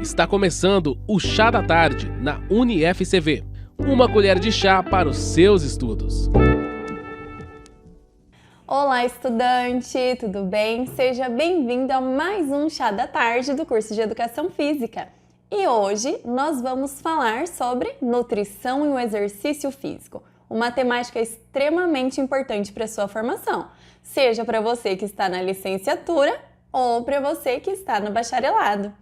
Está começando o Chá da Tarde na UniFCV. Uma colher de chá para os seus estudos. Olá, estudante, tudo bem? Seja bem-vindo a mais um Chá da Tarde do curso de Educação Física. E hoje nós vamos falar sobre nutrição e o exercício físico, uma temática extremamente importante para a sua formação, seja para você que está na licenciatura ou para você que está no bacharelado.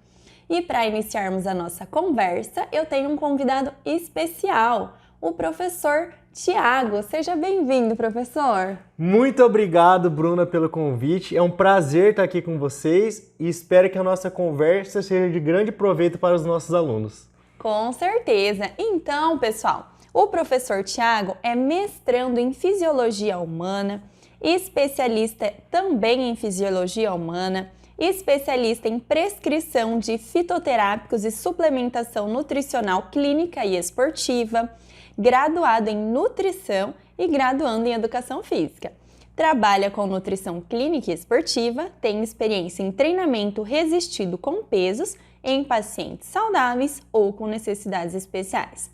E para iniciarmos a nossa conversa, eu tenho um convidado especial, o professor Tiago. Seja bem-vindo, professor. Muito obrigado, Bruna, pelo convite. É um prazer estar aqui com vocês e espero que a nossa conversa seja de grande proveito para os nossos alunos. Com certeza. Então, pessoal, o professor Tiago é mestrando em Fisiologia Humana, especialista também em Fisiologia Humana, especialista em prescrição de fitoterápicos e suplementação nutricional clínica e esportiva, graduado em nutrição e graduando em educação física. Trabalha com nutrição clínica e esportiva, tem experiência em treinamento resistido com pesos em pacientes saudáveis ou com necessidades especiais.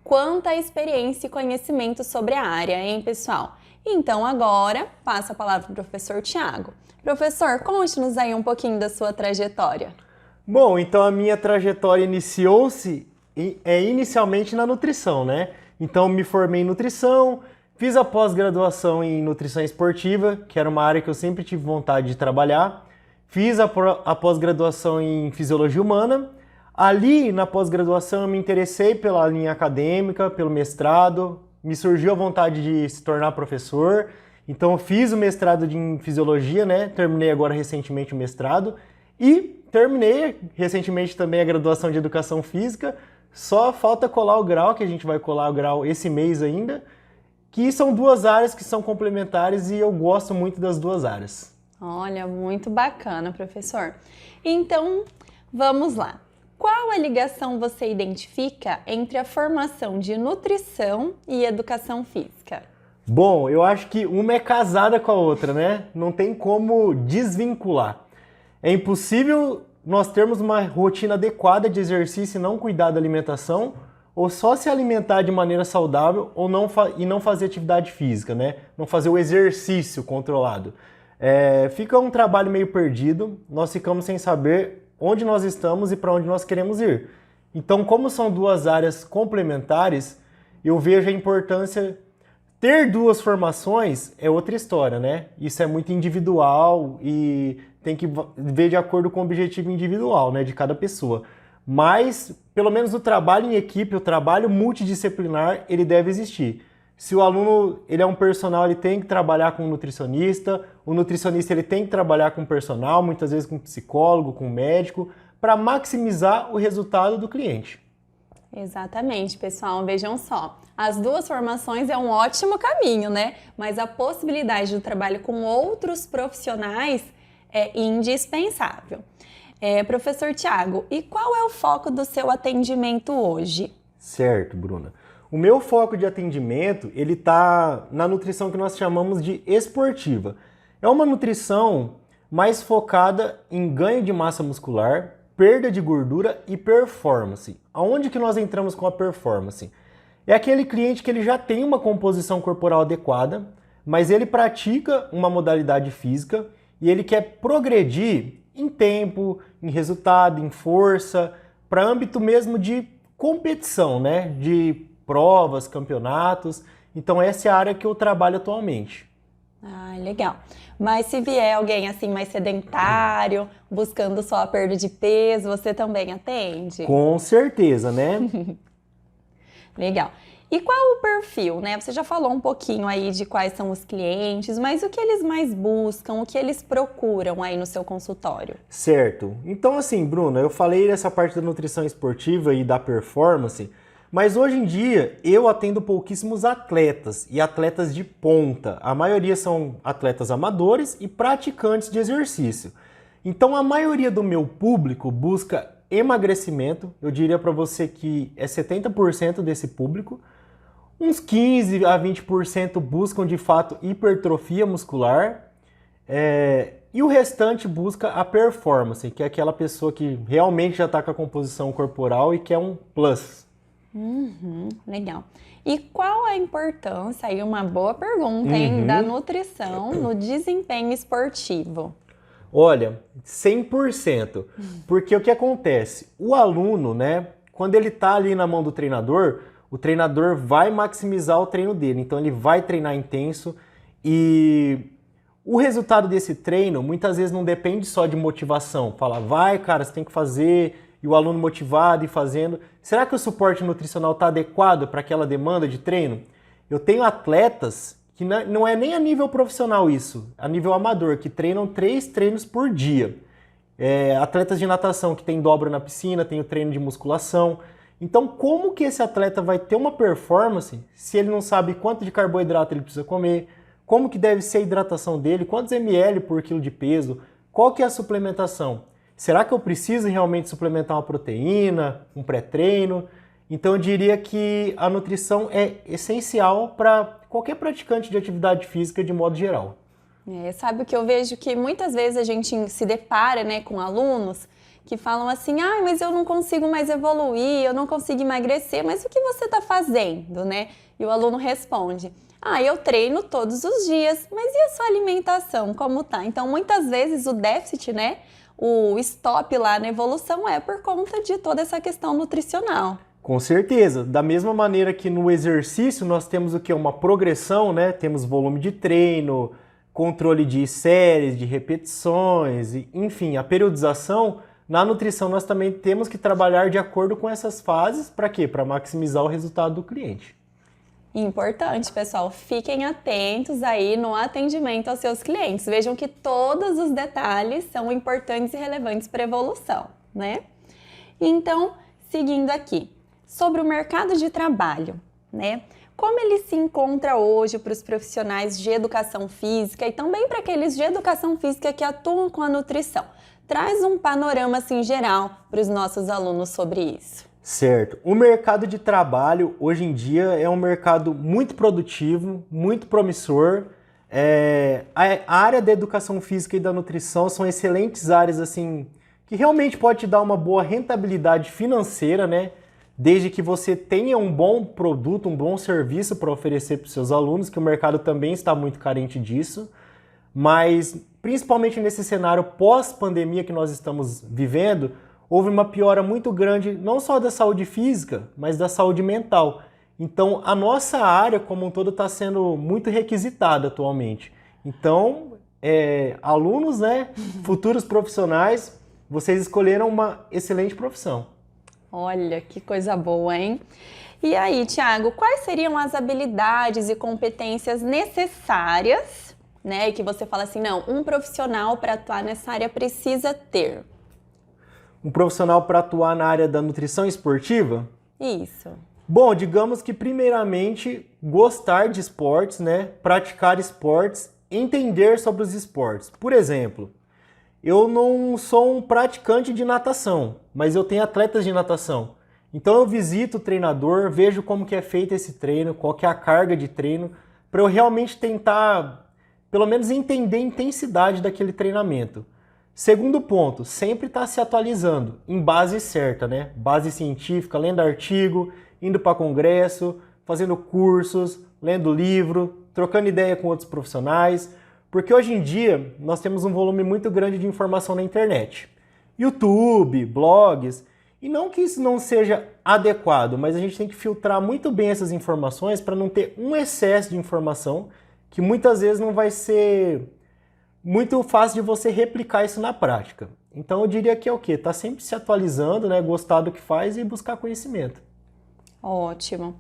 Quanta experiência e conhecimento sobre a área, hein, pessoal? Então agora, passo a palavra para o professor Tiago. Professor, conte-nos aí um pouquinho da sua trajetória. Bom, então a minha trajetória iniciou-se inicialmente na nutrição, né? Então me formei em nutrição, fiz a pós-graduação em nutrição esportiva, que era uma área que eu sempre tive vontade de trabalhar. Fiz a pós-graduação em fisiologia humana. Ali, na pós-graduação, eu me interessei pela linha acadêmica, pelo mestrado, me surgiu a vontade de se tornar professor. Então eu fiz o mestrado em fisiologia, né? Terminei agora recentemente o mestrado e terminei recentemente também a graduação de educação física. Só falta colar o grau, que a gente vai colar o grau esse mês ainda, que são duas áreas que são complementares e eu gosto muito das duas áreas. Olha, muito bacana, professor. Então, vamos lá. Qual a ligação você identifica entre a formação de nutrição e educação física? Bom, eu acho que uma é casada com a outra, né? Não tem como desvincular. É impossível nós termos uma rotina adequada de exercício e não cuidar da alimentação, ou só se alimentar de maneira saudável ou não fazer atividade física, né? Não fazer o exercício controlado. Fica um trabalho meio perdido, nós ficamos sem saber onde nós estamos e para onde nós queremos ir. Então, como são duas áreas complementares, eu vejo a importância. Ter duas formações é outra história, né? Isso é muito individual e tem que ver de acordo com o objetivo individual, né, de cada pessoa. Mas, pelo menos o trabalho em equipe, o trabalho multidisciplinar, ele deve existir. Se o aluno ele é um personal, ele tem que trabalhar com um nutricionista, o nutricionista ele tem que trabalhar com personal, muitas vezes com psicólogo, com médico, para maximizar o resultado do cliente. Exatamente, pessoal. Vejam só, as duas formações é um ótimo caminho, né? Mas a possibilidade do trabalho com outros profissionais é indispensável. Professor Tiago, e qual é o foco do seu atendimento hoje? Certo, Bruna. O meu foco de atendimento, ele está na nutrição que nós chamamos de esportiva. É uma nutrição mais focada em ganho de massa muscular, perda de gordura e performance. Aonde que nós entramos com a performance? É aquele cliente que ele já tem uma composição corporal adequada, mas ele pratica uma modalidade física e ele quer progredir em tempo, em resultado, em força, para âmbito mesmo de competição, né? De provas, campeonatos. Então essa é a área que eu trabalho atualmente. Ah, legal. Mas se vier alguém assim mais sedentário, buscando só a perda de peso, você também atende? Com certeza, né? Legal. E qual o perfil, né? Você já falou um pouquinho aí de quais são os clientes, mas o que eles mais buscam, o que eles procuram aí no seu consultório? Certo. Então assim, Bruna, eu falei dessa parte da nutrição esportiva e da performance, mas hoje em dia eu atendo pouquíssimos atletas e atletas de ponta. A maioria são atletas amadores e praticantes de exercício. Então a maioria do meu público busca emagrecimento. Eu diria para você que é 70% desse público. Uns 15 a 20% buscam de fato hipertrofia muscular. E o restante busca a performance, que é aquela pessoa que realmente já está com a composição corporal e quer um plus. Legal. E qual a importância, aí uma boa pergunta, hein, da nutrição no desempenho esportivo? Olha, 100%. Porque o que acontece? O aluno, né, quando ele está ali na mão do treinador, o treinador vai maximizar o treino dele. Então ele vai treinar intenso e o resultado desse treino muitas vezes não depende só de motivação. Fala, vai cara, você tem que fazer, e o aluno motivado e fazendo. Será que o suporte nutricional está adequado para aquela demanda de treino? Eu tenho atletas que não é nem a nível profissional isso, a nível amador, que treinam 3 treinos por dia. Atletas de natação que tem dobra na piscina, tem o treino de musculação. Então, como que esse atleta vai ter uma performance se ele não sabe quanto de carboidrato ele precisa comer, como que deve ser a hidratação dele, quantos ml por quilo de peso, qual que é a suplementação? Será que eu preciso realmente suplementar uma proteína, um pré-treino? Então, eu diria que a nutrição é essencial para qualquer praticante de atividade física de modo geral. Sabe o que eu vejo? Que muitas vezes a gente se depara, né, com alunos que falam assim, mas eu não consigo mais evoluir, eu não consigo emagrecer, mas o que você está fazendo, né? E o aluno responde, eu treino todos os dias, mas e a sua alimentação, como tá? Então, muitas vezes o déficit, né, o stop lá na evolução é por conta de toda essa questão nutricional. Com certeza. Da mesma maneira que no exercício nós temos o quê? Uma progressão, né? Temos volume de treino, controle de séries, de repetições, enfim, a periodização. Na nutrição nós também temos que trabalhar de acordo com essas fases. Para quê? Para maximizar o resultado do cliente. Importante, pessoal. Fiquem atentos aí no atendimento aos seus clientes. Vejam que todos os detalhes são importantes e relevantes para a evolução, né? Então, seguindo aqui, sobre o mercado de trabalho, né? Como ele se encontra hoje para os profissionais de educação física e também para aqueles de educação física que atuam com a nutrição? Traz um panorama assim geral para os nossos alunos sobre isso. Certo. O mercado de trabalho hoje em dia é um mercado muito produtivo, muito promissor. A área da educação física e da nutrição são excelentes áreas assim que realmente pode te dar uma boa rentabilidade financeira, né? Desde que você tenha um bom produto, um bom serviço para oferecer para os seus alunos, que o mercado também está muito carente disso. Mas, principalmente nesse cenário pós-pandemia que nós estamos vivendo, houve uma piora muito grande, não só da saúde física, mas da saúde mental. Então, a nossa área como um todo está sendo muito requisitada atualmente. Então, alunos, né, futuros profissionais, vocês escolheram uma excelente profissão. Olha, que coisa boa, hein? E aí, Thiago, quais seriam as habilidades e competências necessárias, né? Que você fala assim, não, um profissional para atuar nessa área precisa ter. Um profissional para atuar na área da nutrição esportiva? Isso. Bom, digamos que primeiramente gostar de esportes, né? Praticar esportes, entender sobre os esportes. Por exemplo, eu não sou um praticante de natação, mas eu tenho atletas de natação. Então eu visito o treinador, vejo como que é feito esse treino, qual que é a carga de treino, para eu realmente tentar, pelo menos, entender a intensidade daquele treinamento. Segundo ponto, sempre estar se atualizando, em base certa, né? Base científica, lendo artigo, indo para congresso, fazendo cursos, lendo livro, trocando ideia com outros profissionais, porque hoje em dia nós temos um volume muito grande de informação na internet. YouTube, blogs, e não que isso não seja adequado, mas a gente tem que filtrar muito bem essas informações para não ter um excesso de informação que muitas vezes não vai ser muito fácil de você replicar isso na prática. Então eu diria que é o quê? Tá sempre se atualizando, né? Gostar do que faz e buscar conhecimento. Ótimo.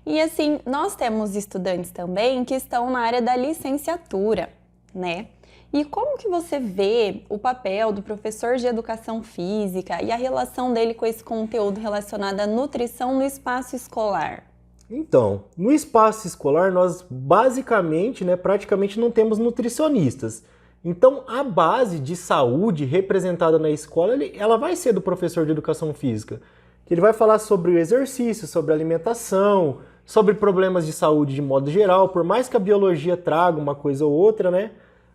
E assim, nós temos estudantes também que estão na área da licenciatura, né? E como que você vê o papel do professor de educação física e a relação dele com esse conteúdo relacionado à nutrição no espaço escolar? Então, no espaço escolar nós basicamente, né, praticamente não temos nutricionistas. Então, a base de saúde representada na escola, ela vai ser do professor de educação física, que ele vai falar sobre o exercício, sobre alimentação, sobre problemas de saúde de modo geral, por mais que a biologia traga uma coisa ou outra, né?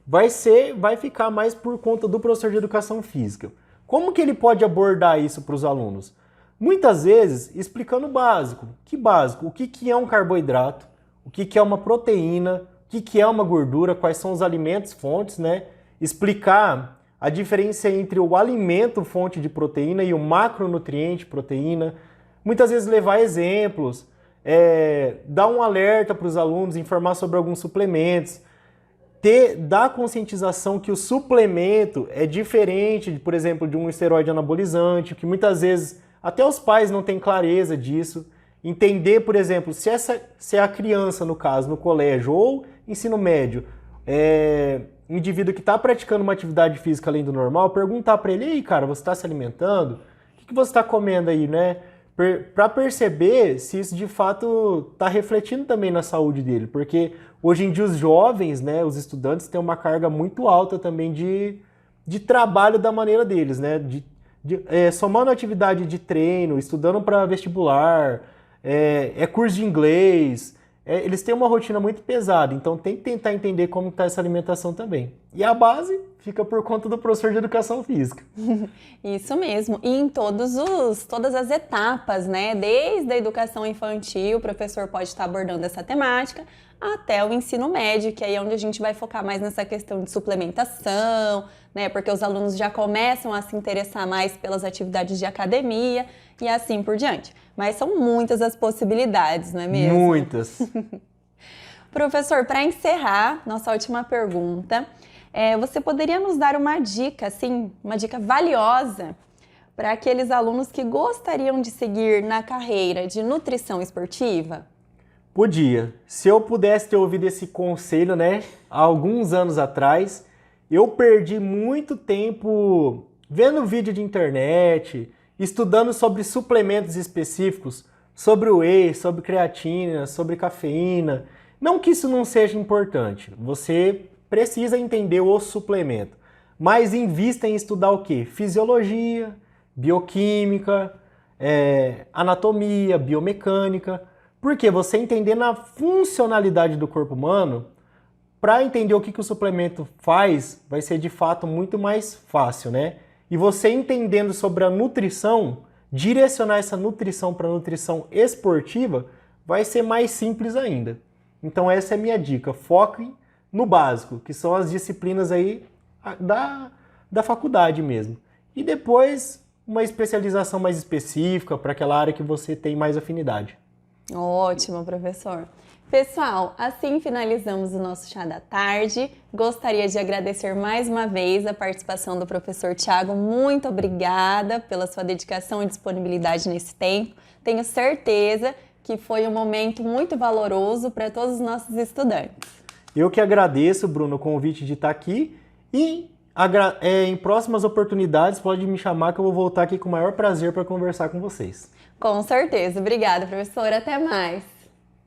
vai ficar mais por conta do professor de educação física. Como que ele pode abordar isso para os alunos? Muitas vezes explicando o básico. Que básico? O que é um carboidrato? O que é uma proteína? O que é uma gordura? Quais são os alimentos fontes, né? Explicar a diferença entre o alimento fonte de proteína e o macronutriente proteína. Muitas vezes levar exemplos, dar um alerta para os alunos, informar sobre alguns suplementos, dar conscientização que o suplemento é diferente, por exemplo, de um esteroide anabolizante, que muitas vezes até os pais não têm clareza disso. Entender, por exemplo, se a criança, no caso, no colégio ou ensino médio, um indivíduo que está praticando uma atividade física além do normal, perguntar para ele: "Ei, cara, você está se alimentando? O que você está comendo aí, né?" Para perceber se isso de fato está refletindo também na saúde dele, porque hoje em dia os jovens, né, os estudantes, têm uma carga muito alta também de trabalho da maneira deles, né, somando atividade de treino, estudando para vestibular, curso de inglês, eles têm uma rotina muito pesada, então tem que tentar entender como está essa alimentação também. E a base fica por conta do professor de educação física. Isso mesmo, e em todas as etapas, né? Desde a educação infantil, o professor pode estar abordando essa temática, até o ensino médio, que aí é onde a gente vai focar mais nessa questão de suplementação, né? Porque os alunos já começam a se interessar mais pelas atividades de academia e assim por diante. Mas são muitas as possibilidades, não é mesmo? Muitas. Professor, para encerrar, nossa última pergunta, você poderia nos dar uma dica, assim, uma dica valiosa para aqueles alunos que gostariam de seguir na carreira de nutrição esportiva? Podia. Se eu pudesse ter ouvido esse conselho, né, há alguns anos atrás, eu perdi muito tempo vendo vídeo de internet, estudando sobre suplementos específicos, sobre whey, sobre creatina, sobre cafeína. Não que isso não seja importante, você precisa entender o suplemento, mas invista em estudar o quê? Fisiologia, bioquímica, anatomia, biomecânica, porque você entendendo a funcionalidade do corpo humano, para entender o que o suplemento faz, vai ser de fato muito mais fácil, né? E você entendendo sobre a nutrição, direcionar essa nutrição para a nutrição esportiva, vai ser mais simples ainda. Então essa é a minha dica, foque no básico, que são as disciplinas aí da faculdade mesmo. E depois uma especialização mais específica para aquela área que você tem mais afinidade. Ótimo, professor. Pessoal, assim finalizamos o nosso Chá da Tarde. Gostaria de agradecer mais uma vez a participação do professor Thiago. Muito obrigada pela sua dedicação e disponibilidade nesse tempo. Tenho certeza que foi um momento muito valoroso para todos os nossos estudantes. Eu que agradeço, Bruno, o convite de estar aqui e em próximas oportunidades pode me chamar que eu vou voltar aqui com o maior prazer para conversar com vocês. Com certeza. Obrigada, professor. Até mais.